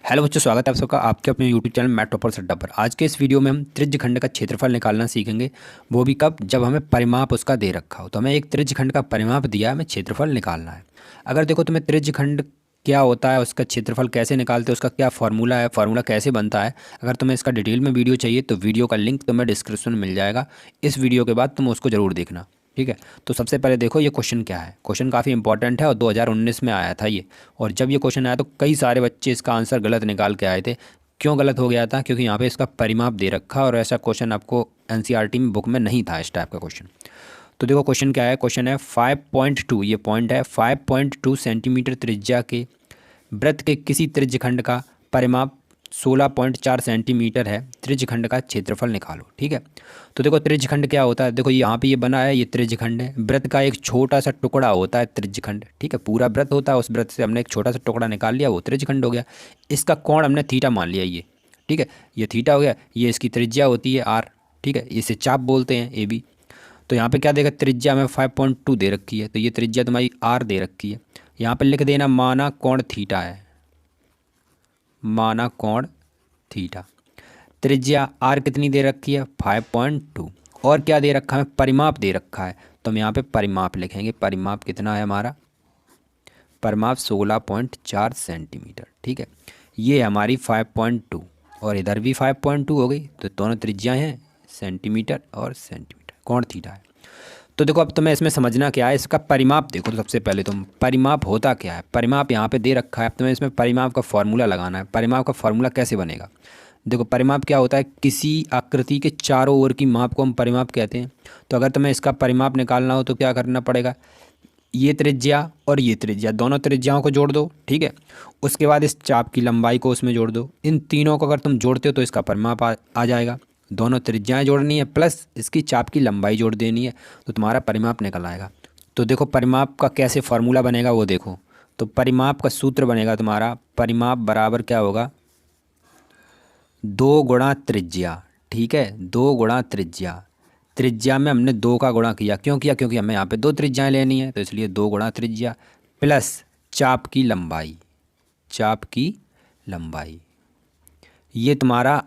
Hello बच्चों, स्वागत है आप सबका आपके अपने यूट्यूब चैनल मैथ टॉपर्स अड्डा पर। आज के इस वीडियो में हम त्रिज्यखंड का क्षेत्रफल निकालना सीखेंगे। वो भी कब? जब हमें परिमाप उसका दे रखा हो। तो हमें एक त्रिज्यखंड का परिमाप दिया है, हमें क्षेत्रफल निकालना है। अगर देखो तुम्हें त्रिज्यखंड क्या होता है, उसका क्षेत्रफल कैसे निकालते हैं, उसका क्या फार्मूला है, फार्मूला कैसे बनता है, अगर तुम्हें इसका डिटेल में वीडियो चाहिए तो वीडियो का लिंक तुम्हें डिस्क्रिप्शन में मिल जाएगा। इस वीडियो के बाद तुम उसको ज़रूर देखना, ठीक है। तो सबसे पहले देखो ये क्वेश्चन क्या है। क्वेश्चन काफ़ी इंपॉर्टेंट है और 2019 में आया था ये। और जब ये क्वेश्चन आया तो कई सारे बच्चे इसका आंसर गलत निकाल के आए थे। क्यों गलत हो गया था? क्योंकि यहाँ पे इसका परिमाप दे रखा और ऐसा क्वेश्चन आपको एनसीईआरटी में बुक में नहीं था इस टाइप का क्वेश्चन। तो देखो क्वेश्चन क्या है। क्वेश्चन है 5.2, ये पॉइंट है, 5.2 सेंटीमीटर त्रिज्या के वृत्त के किसी त्रिज्यखंड का परिमाप 16.4 सेंटीमीटर है। त्रिज्यखंड का क्षेत्रफल निकालो, ठीक है। तो देखो त्रिज्यखंड क्या होता है, देखो यहाँ पे ये बना है, ये त्रिज्यखंड है। वृत्त का एक छोटा सा टुकड़ा होता है त्रिज्यखंड, ठीक है। पूरा वृत्त होता है, उस वृत्त से हमने एक छोटा सा टुकड़ा निकाल लिया, वो त्रिज्यखंड हो गया। इसका कोण हमने थीटा मान लिया, ये ठीक है, ये थीटा हो गया। ये इसकी त्रिज्या होती है आर, ठीक है, इसे चाप बोलते हैं ए बी। तो यहाँ पे क्या देगा, त्रिज्या में 5.2 दे रखी है, तो ये त्रिज्या तुम्हारी आर दे रखी है। यहाँ पे लिख देना माना कोण थीटा है, माना कोण थीटा। त्रिज्या आर कितनी दे रखी है, 5.2। और क्या दे रखा है, परिमाप दे रखा है। तो हम यहाँ पे परिमाप लिखेंगे। परिमाप कितना है हमारा, परिमाप 16.4 सेंटीमीटर, ठीक है। ये हमारी 5.2 और इधर भी 5.2 हो गई, तो दोनों त्रिज्याएँ हैं सेंटीमीटर और सेंटीमीटर, कोण थीटा है। तो देखो अब तुम्हें इसमें समझना क्या है, इसका परिमाप देखो। तो सबसे पहले तुम परिमाप होता क्या है, परिमाप यहाँ पे दे रखा है। अब तुम्हें इसमें परिमाप का फॉर्मूला लगाना है। परिमाप का फॉर्मूला कैसे बनेगा, देखो परिमाप क्या होता है, किसी आकृति के चारों ओर की माप को हम परिमाप कहते हैं। तो अगर तुम्हें इसका परिमाप निकालना हो तो क्या करना पड़ेगा, ये त्रिज्या और ये त्रिज्या, दोनों त्रिज्याओं को जोड़ दो, ठीक है। उसके बाद इस चाप की लंबाई को उसमें जोड़ दो। इन तीनों को अगर तुम जोड़ते हो तो इसका परिमाप आ जाएगा। दोनों त्रिज्याएं जोड़नी है प्लस इसकी चाप की लंबाई जोड़ देनी है, तो तुम्हारा परिमाप निकल आएगा। तो देखो परिमाप का कैसे फार्मूला बनेगा वो देखो। तो परिमाप का सूत्र बनेगा तुम्हारा, परिमाप बराबर क्या होगा, 2 गुणा त्रिज्या, ठीक है, 2 गुणा त्रिज्या। त्रिज्या में हमने 2 का गुणा किया, क्यों किया, क्योंकि हमें यहाँ पे 2 त्रिज्याएं लेनी है, तो इसलिए 2 गुणा त्रिज्या प्लस चाप की लंबाई, चाप की लंबाई। ये तुम्हारा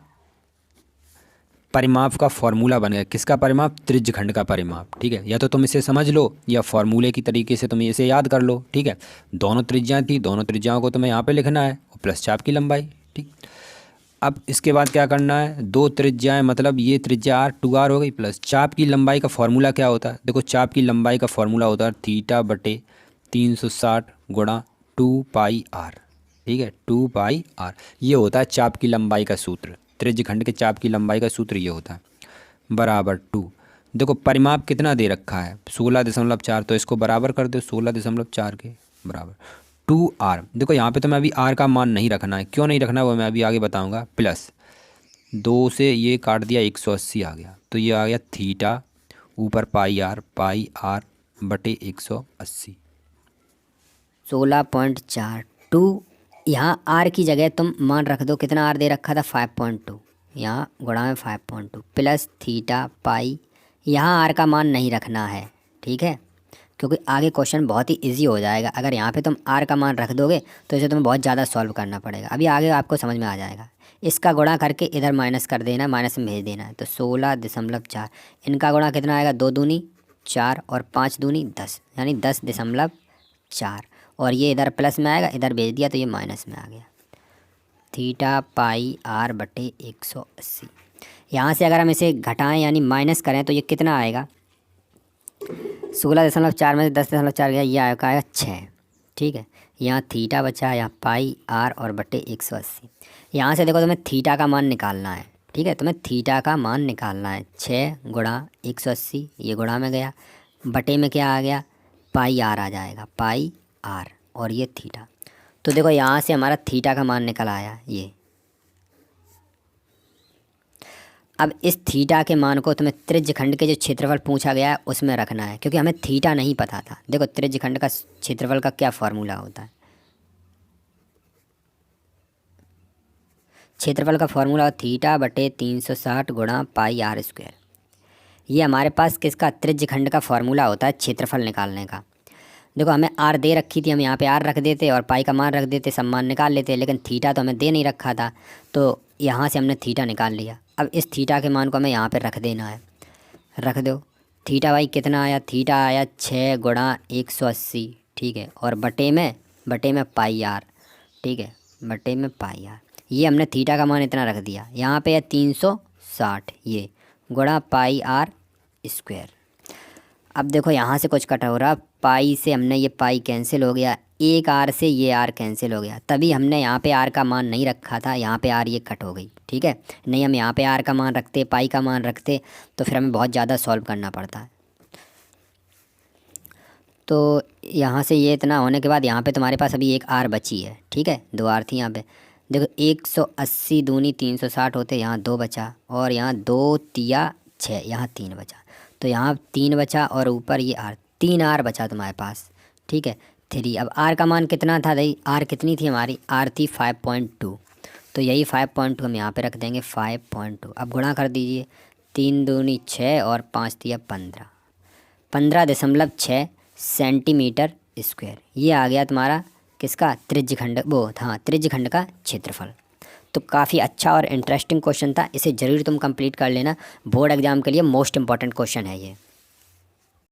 परिमाप का फॉर्मूला बन गया। किसका परिमाप, त्रिज्यखंड का परिमाप, ठीक है। या तो तुम इसे समझ लो या फॉर्मूले की तरीके से तुम इसे याद कर लो, ठीक है। दोनों त्रिज्याएं थी, दोनों त्रिज्याओं को तुम्हें यहाँ पे लिखना है और प्लस चाप की लंबाई, ठीक। अब इसके बाद क्या करना है, 2 त्रिज्याएं मतलब ये त्रिज्या आर 2r हो गई, प्लस चाप की लंबाई का फॉर्मूला क्या होता है, देखो चाप की लंबाई का फॉर्मूला होता है थीटा बटे 360 गुणा 2πr, ठीक है, 2πr। ये होता है चाप की लंबाई का सूत्र। त्रिज्यखंड के चाप की लंबाई का सूत्र ये होता है, बराबर 2। देखो परिमाप कितना दे रखा है, 16.4, तो इसको बराबर कर दो 16.4 के बराबर 2r। देखो यहाँ पे तो मैं अभी r का मान नहीं रखना है, क्यों नहीं रखना है वो मैं अभी आगे बताऊंगा। प्लस 2 से ये काट दिया, 180 आ गया, तो ये आ गया थीटा ऊपर पाई आर बटे 180। 16.42। यहाँ आर की जगह तुम मान रख दो, कितना आर दे रखा था 5.2, यहाँ गुणा में 5.2 प्लस थीटा पाई। यहाँ आर का मान नहीं रखना है, ठीक है, क्योंकि आगे क्वेश्चन बहुत ही इजी हो जाएगा। अगर यहाँ पे तुम आर का मान रख दोगे तो इसे तुम्हें बहुत ज़्यादा सॉल्व करना पड़ेगा। अभी आगे आपको समझ में आ जाएगा। इसका गुणा करके इधर माइनस कर देना, माइनस में भेज देना है। तो 16.4, इनका गुणा कितना आएगा, 2 दूनी 4 और 5 दूनी 10, यानी 10.4। और ये इधर प्लस में आएगा, इधर भेज दिया तो ये माइनस में आ गया। थीटा पाई आर बटे 180। यहाँ से अगर हम इसे घटाएं यानी माइनस करें तो ये कितना आएगा, 16.4 में से 10.4 गया, ये आएगा 6, ठीक है। यहाँ थीटा बचा, यहाँ पाई आर और बटे 180। यहाँ से देखो तुम्हें थीटा का मान निकालना है, ठीक है, तुम्हें थीटा का मान निकालना है। 6 गुणा 180, ये गुणा में गया, बटे में क्या आ गया, पाई आर आ जाएगा, पाई आर, और ये थीटा। तो देखो यहाँ से हमारा थीटा का मान निकल आया ये। अब इस थीटा के मान को तुम्हें त्रिज्यखंड के जो क्षेत्रफल पूछा गया है उसमें रखना है, क्योंकि हमें थीटा नहीं पता था। देखो त्रिज्यखंड का क्षेत्रफल का क्या फॉर्मूला होता है, क्षेत्रफल का फॉर्मूला थीटा बटे 360 गुणा पाई आर स्क्वायर। ये हमारे पास किसका, त्रिज्यखंड का फॉर्मूला होता है क्षेत्रफल निकालने का। देखो हमें आर दे रखी थी, हम यहाँ पे आर रख देते और पाई का मान रख देते, सब मान निकाल लेते, लेकिन थीटा तो हमें दे नहीं रखा था, तो यहाँ से हमने थीटा निकाल लिया। अब इस थीटा के मान को हमें यहाँ पे रख देना है, रख दो। थीटा भाई कितना आया, थीटा आया 6 गुणा 180, ठीक है, और बटे में पाई आर, ठीक है, बटे में पाई आर। ये हमने थीटा का मान इतना रख दिया, यहाँ पे है 360 ये गुणा पाई आर स्क्वायर। अब देखो यहाँ से कुछ कट हो रहा, पाई से हमने ये पाई कैंसिल हो गया, एक आर से ये आर कैंसिल हो गया, तभी हमने यहाँ पे आर का मान नहीं रखा था, यहाँ पे आर ये कट हो गई, ठीक है। नहीं हम यहाँ पे आर का मान रखते, पाई का मान रखते, तो फिर हमें बहुत ज़्यादा सॉल्व करना पड़ता है। तो यहाँ से ये इतना होने के बाद यहाँ पे तुम्हारे पास अभी एक आर बची है, ठीक है, 2 आर थी यहाँ पे। देखो 180 दूनी 360 होते, यहाँ 2 बचा, और यहाँ 2 तिया 6, यहाँ 3 बचा, तो यहाँ 3 बचा, और ऊपर ये आर, 3 आर बचा तुम्हारे पास, ठीक है, 3। अब आर का मान कितना था भाई, आर कितनी थी हमारी, आर थी 5.2, तो यही 5.2 हम यहाँ पे रख देंगे 5.2। अब गुणा कर दीजिए, 3 दूनी 6 और 5 तिया 15, 15.6 सेंटीमीटर स्क्वायर। ये आ गया तुम्हारा किसका, त्रिज्यखंड, वो हाँ त्रिज्यखंड का क्षेत्रफल। तो काफ़ी अच्छा और इंटरेस्टिंग क्वेश्चन था, इसे ज़रूर तुम कंप्लीट कर लेना, बोर्ड एग्जाम के लिए मोस्ट इंपॉर्टेंट क्वेश्चन है ये।